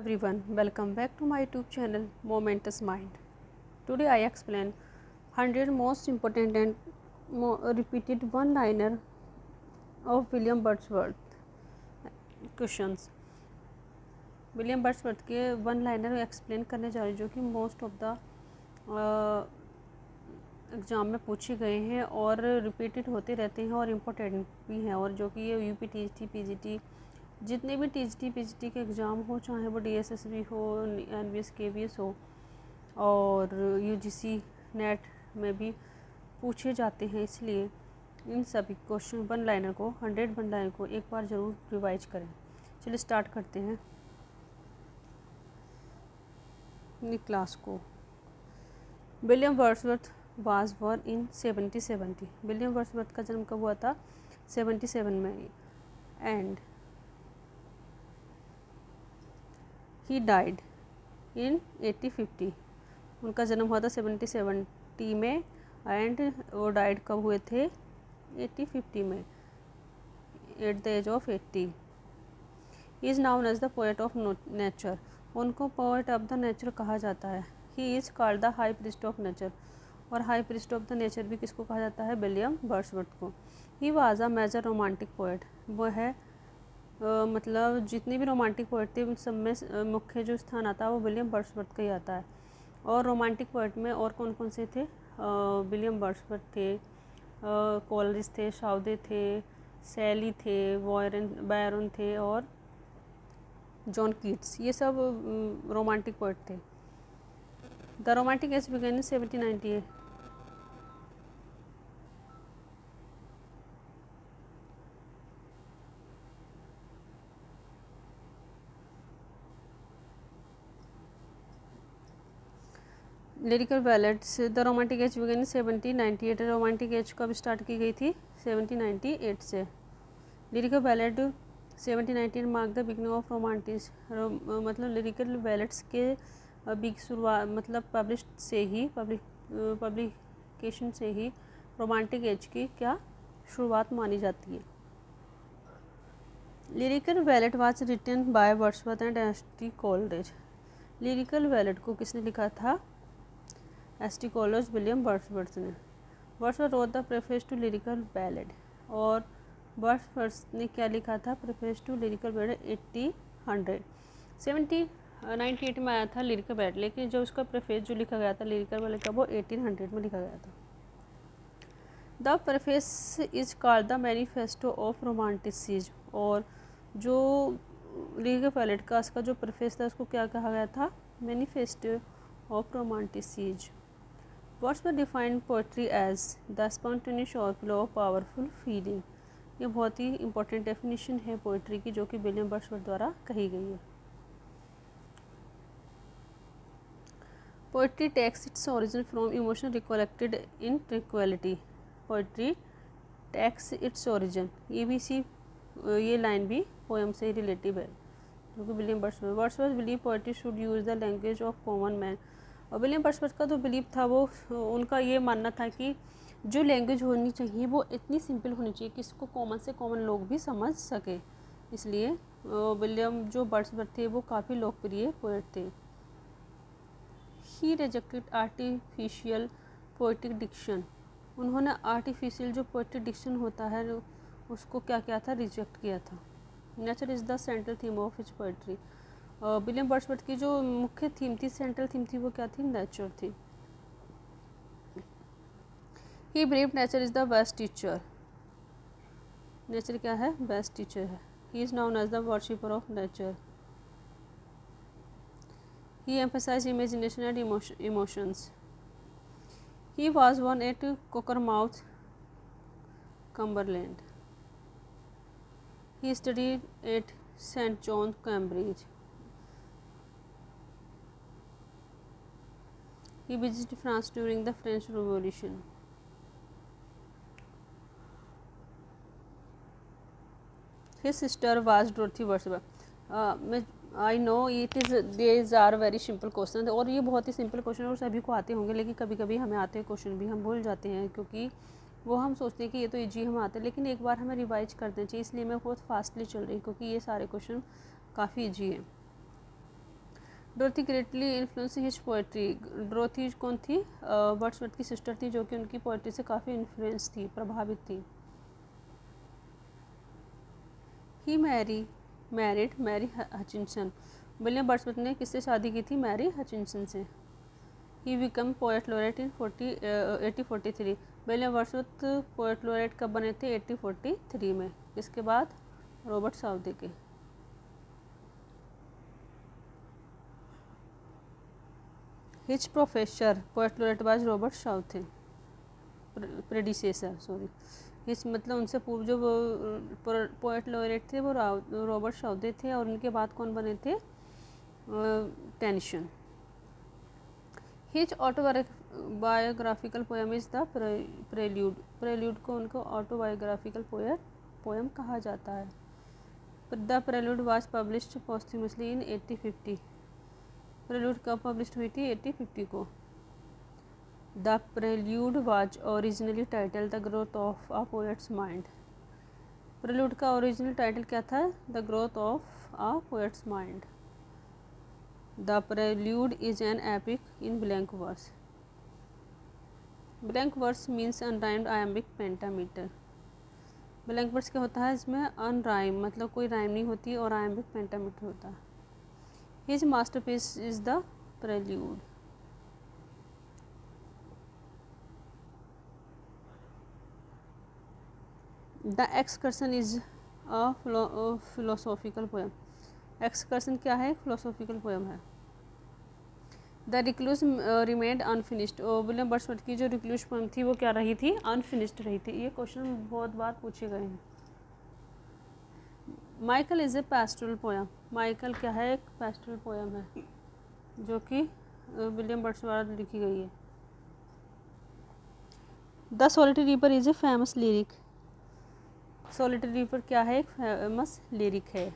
Everyone, welcome back to my YouTube channel Momentous Mind. Today I explain 100 most important and repeated one-liner of William Wordsworth. Questions. William Wordsworth के one liner explain करने जा रही हूँ जो कि most of the exam में पूछे गए हैं और रिपीटेड होते रहते हैं और इम्पोर्टेंट भी हैं, और जो कि ये यूपी टीजीटी पीजीटी जितने भी टीजीटी पीजीटी के एग्ज़ाम हो, चाहे वो डीएसएसबी हो, एनवीएस केवीएस हो और यूजीसी नेट में भी पूछे जाते हैं, इसलिए इन सभी क्वेश्चन वन लाइनर को 100 वन लाइनर को एक बार ज़रूर रिवाइज करें। चलिए स्टार्ट करते हैं अपनी क्लास को। William Wordsworth was born in 1770। William Wordsworth का जन्म कब हुआ था? 77 में। And he died in 1850। उनका जन्म हुआ था 1770 में एंड वो डाइड कब हुए थे? 1850 में, at the age of 80। He is known as the poet of nature. उनको पोएट ऑफ द नेचर कहा जाता है। He is called the high priest of nature. और high priest of the nature भी किसको कहा जाता है? विलियम वर्ड्सवर्थ को। He was a major romantic poet. वो है मतलब जितने भी रोमांटिक पोएट थे उन सब में मुख्य जो स्थान आता है वो विलियम वर्ड्सवर्थ का ही आता है। और रोमांटिक पोएट में और कौन कौन से थे? विलियम वर्ड्सवर्थ थे, कोलरिज थे, साउदे थे, सैली थे, बायरन थे और जॉन कीट्स। ये सब रोमांटिक पोएट थे। The romantic age began in 1798। Lyrical ballads. The romantic age began in 1798। Romantic age कब स्टार्ट की गई थी? 1798 से। Lyrical ballad 1798 mark the beginning of romanticism. मतलब लिरिकल बैलेड्स के बिग शुरुआत मतलब पब्लिकेशन से ही रोमांटिक एज की क्या शुरुआत मानी जाती है। Lyrical ballad was written by Wordsworth and S T. Coleridge. Lyrical ballad को किसने लिखा था? एस.टी. कोलरिज, विलियम वर्ड्सवर्थ ने। Wordsworth wrote the preface to lyrical ballad. और वर्ड्सवर्थ ने क्या लिखा था? प्रेफेस टू लिरिकल बैलेड 1798 में आया था लिरिकल बैलेड, लेकिन जो उसका प्रेफेस जो लिखा गया था लिरिकल बैलेड का वो 1800 में लिखा गया था। The preface is called the manifesto of romanticism. और जो लिरिकल बैलेड का उसका जो प्रेफेस था उसको क्या कहा गया था? Manifesto of romanticism. Wordsworth defined poetry as the spontaneous outflow of powerful feeling. ये बहुत ही इंपॉर्टेंट डेफिनेशन है पोएट्री की जो कि विलियम वर्ड्सवर्थ द्वारा कही गई है। Poetry takes its origin from emotion recollected in tranquillity. Poetry takes its origin, ये लाइन भी पोएम से ही रिलेटिव है जो कि William Wordsworth believe poetry should use the language of common man. और विलियम वर्ड्सवर्थ का जो बिलीव था वो उनका ये मानना था कि जो लैंग्वेज होनी चाहिए वो इतनी सिंपल होनी चाहिए कि इसको कॉमन से कॉमन लोग भी समझ सके। इसलिए विलियम जो वर्ड्सवर्थ थे वो काफ़ी लोकप्रिय पोएट थे। ही रिजेक्टेड आर्टिफिशियल पोएटिक डिक्शन। उन्होंने आर्टिफिशियल जो पोएटिक डिक्शन होता है उसको क्या किया था? रिजेक्ट किया था। Nature is the central theme of his poetry. William Wordsworth की जो मुख्य थीम थी, सेंट्रल थीम थी, वो क्या थी? नेचर थी। He believe nature is the best teacher. Nature क्या है? बेस्ट टीचर है। He is known as the worshipper of nature. He emphasize imagination and emotions. He was born at Cockermouth, Cumberland. He studied at St. John's, Cambridge. He visited France during the French Revolution. His sister was Dorothy Wordsworth. I know these are very simple questions, और ये बहुत ही simple question और सभी को आते होंगे, लेकिन कभी कभी हमें आते हैं क्वेश्चन भी हम भूल जाते हैं क्योंकि वो हम सोचते हैं कि ये तो ईजी हम आते हैं, लेकिन एक बार हमें रिवाइज कर देना चाहिए। इसलिए मैं बहुत फास्टली चल रही हूँ क्योंकि ये सारे क्वेश्चन काफ़ी ईजी हैं। डोरथी ग्रेटली इन्फ्लुएंस हिज पोइट्री। डोरथी कौन थी? वर्ड्सवर्थ की सिस्टर थी, जो कि उनकी पोइट्री से काफ़ी इन्फ्लुएंस थी, प्रभावित थी। He married Mary Hutchinson. William Wordsworth ने किससे शादी की थी? मैरी हचिंसन से। He become poet laureate in 1843। William Wordsworth poet laureate कब बने थे? 1843 में। इसके बाद रॉबर्ट साउदी के। His professor poet laureate was Robert Southey, predecessor sorry. His मतलब उनसे पूर्व जो पोएट लॉरेट थे वो रॉबर्ट साउदी थे, और उनके बाद कौन बने थे? Tennyson. His autobiographical poem is the prelude. Prelude को उनको ऑटोबायोग्राफिकल पोएम कहा जाता है। The prelude was published posthumously in 1850। Prelude कब पब्लिश हुई थी? 1850 को। The prelude was originally title the growth of a poet's mind. Prelude का ओरिजिनल टाइटल क्या था? The growth of a poet's mind. The prelude is an epic in blank verse. Blank verse means unrhymed iambic pentameter. Blank verse क्या होता है? इसमें अनराइम मतलब कोई rhyme नहीं होती, और आयम्बिक पेंटामीटर होता है। His masterpiece is the prelude. The excursion is a philosophical poem. Excursion क्या है? फिलोसॉफिकल पोएम है। The recluse remained unfinished. William Wordsworth की जो रिक्लूस पोएम थी वो क्या रही थी? अनफिनिश्ड रही थी। ये क्वेश्चन बहुत बार पूछे गए हैं। Michael is a pastoral poem. Michael क्या है? एक पैस्टोरल पोएम है, जो कि विलियम वर्ड्सवर्थ द्वारा लिखी गई है। The solitary reaper is a famous lyric. Solitary reaper क्या है? एक फेमस लिरिक है।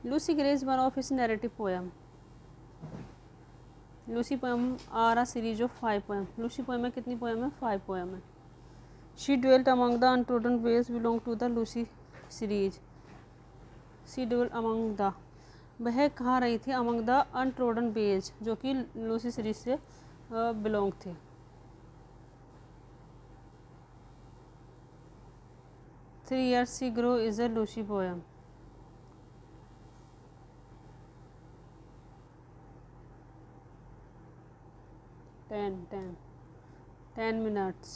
Lucy Grey is one of his narrative poem. Lucy poem are a series of 5 poem. Lucy poem में कितनी पोएम है? 5 पोएम है। She dwelt among the untrodden ways belong to the Lucy series. She dwelt among the, वह कहाँ रही थी? Among the untrodden veg, जो कि लूसी सीरीज से बिलोंग थे। Three years she grow is a Lucy poem. 10 minutes.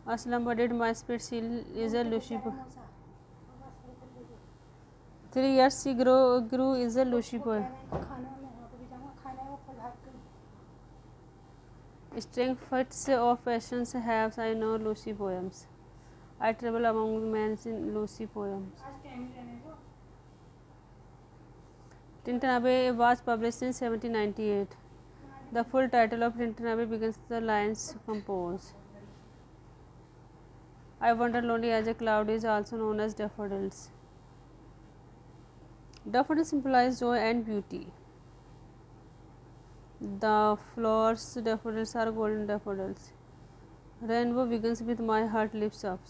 A slumber-dead my spirit seal is a Lucy. 3 years she grew is a Lucy poem. Strength fits of passions have I know Lucy poems. I travel among men in Lucy poems. Tintin Abbey was published in 1798. The full title of Tintin Abbey begins the lines compose. I wander lonely as a cloud is also known as daffodils. Daffodils symbolize joy and beauty. The flowers daffodils are golden daffodils. Rainbow begins with my heart lifts up.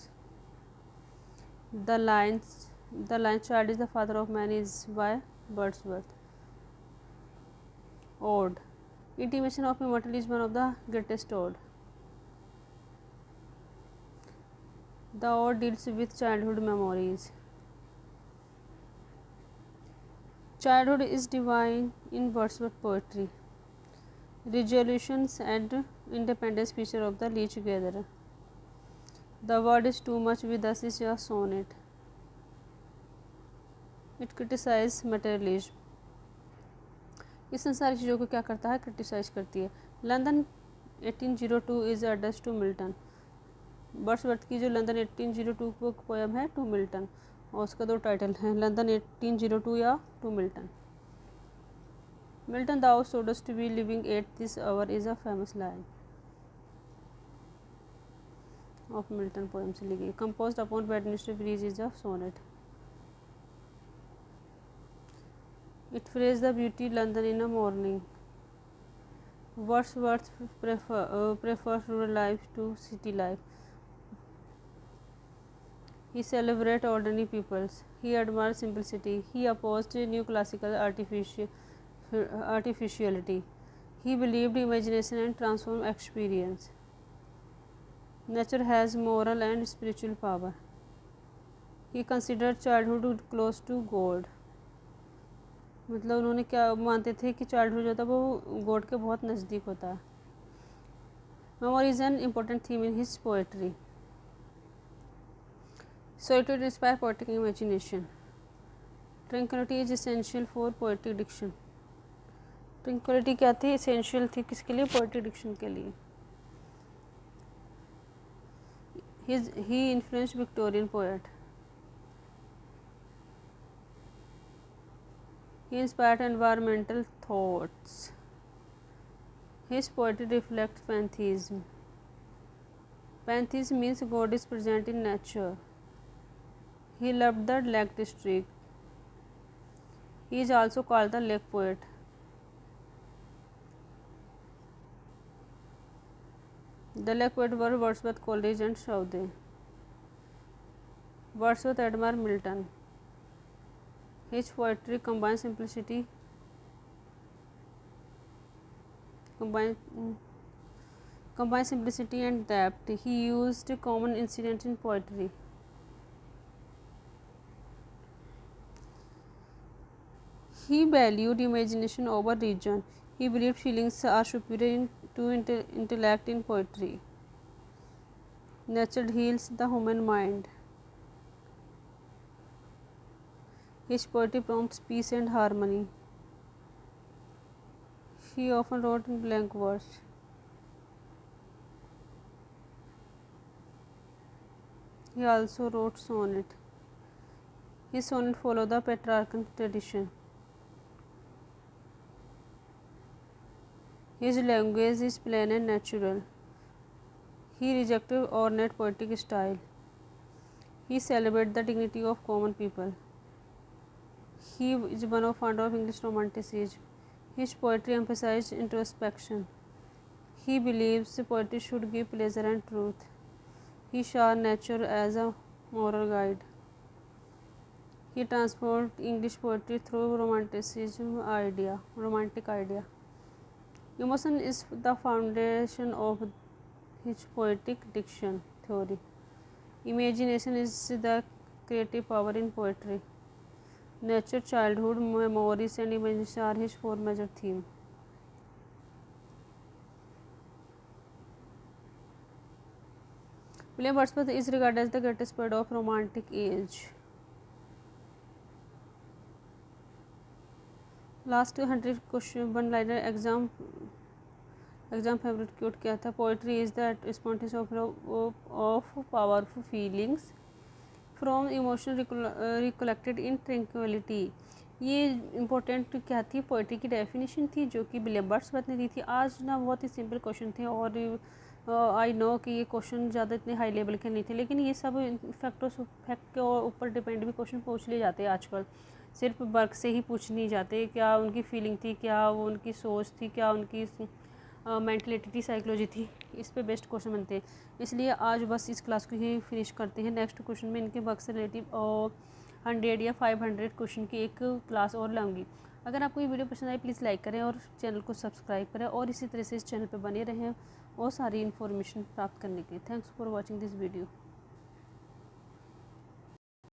The line child is the father of man is by Wordsworth. Ode. Intimation of immortal is one of the greatest ode. The ode deals with childhood memories. Childhood is divine in Wordsworth poetry. Resolutions and independence feature of the leech gatherer. The word is too much with us is a sonnet. It criticizes materialism. इस संसारी चीज़ों को क्या करता है? Criticise करती है। London 1802 is address to Milton. Wordsworth की जो लंदन 1802 बुक पोएम है टू मिल्टन, और उसका 2 टाइटल हैं, लंदन 1802 या to Milton. Milton thou shouldst be living at this hour is a famous line of Milton poem से ली गई। composed upon Westminster Bridge is a sonnet. It phrases the beauty London in a morning. Wordsworth prefers rural life to city life. He celebrated ordinary peoples. He admired simplicity. He opposed new classical artificiality. He believed imagination and transformed experience. Nature has moral and spiritual power. He considered childhood close to God. मतलब उन्होंने क्या मानते थे कि childhood जो था वो God के बहुत नज़दीक होता है. Memory is an important theme in his poetry. Solitude inspires poetic imagination. Tranquility is essential for poetic diction. Tranquility क्या थी? Essential थी किसके लिए? Poetic diction के लिए. He influenced Victorian poet. He inspired environmental thoughts. His poetry reflects pantheism. Pantheism means God is present in nature. He loved the Lake District. He is also called the Lake Poet. The Lake Poet were Wordsworth, Coleridge and Southey. Wordsworth admired Milton. His poetry combines simplicity and depth. He used common incidents in poetry. He valued imagination over reason. He believed feelings are superior to intellect in poetry. Nature heals the human mind. His poetry prompts peace and harmony. He often wrote in blank verse. He also wrote sonnet. His sonnet follow the Petrarchan tradition. His language is plain and natural. He rejected ornate poetic style. He celebrated the dignity of common people. He is one of founder of English Romanticism. His poetry emphasized introspection. He believes poetry should give pleasure and truth. He saw nature as a moral guide. He transformed English poetry through romantic idea. Emotion is the foundation of his poetic diction theory. Imagination is the creative power in poetry. Nature, childhood, memories and imagination are his four major themes. William Wordsworth is regarded as the greatest poet of Romantic age. Last 100 question one liner exam favorite quote क्या था? Poetry is the response of powerful feelings from emotion recollected in tranquility. ये important क्या थी? Poetry की definition थी जो कि William Wordsworth ने दी थी. आज ना बहुत ही सिंपल क्वेश्चन थे और आई नो कि ये क्वेश्चन ज़्यादा इतने हाई लेवल के नहीं थे, लेकिन ये सब फैक्ट के ऊपर डिपेंड भी क्वेश्चन पूछ लिए जाते हैं आजकल. सिर्फ वर्क से ही पूछ नहीं जाते. क्या उनकी फीलिंग थी, क्या वो उनकी सोच थी, क्या उनकी मेंटलिटी थी, साइकोलॉजी थी, इस पे बेस्ट क्वेश्चन बनते हैं. इसलिए आज बस इस क्लास को ही फिनिश करते हैं. नेक्स्ट क्वेश्चन में इनके वर्क से रिलेटिव 100 या 500 क्वेश्चन की एक क्लास और लाऊंगी. अगर आपको ये वीडियो पसंद आए प्लीज़ लाइक करें और चैनल को सब्सक्राइब करें और इसी तरह से इस चैनल पर बने रहें और सारी इन्फॉर्मेशन प्राप्त करने के लिए. Thanks for watching this video.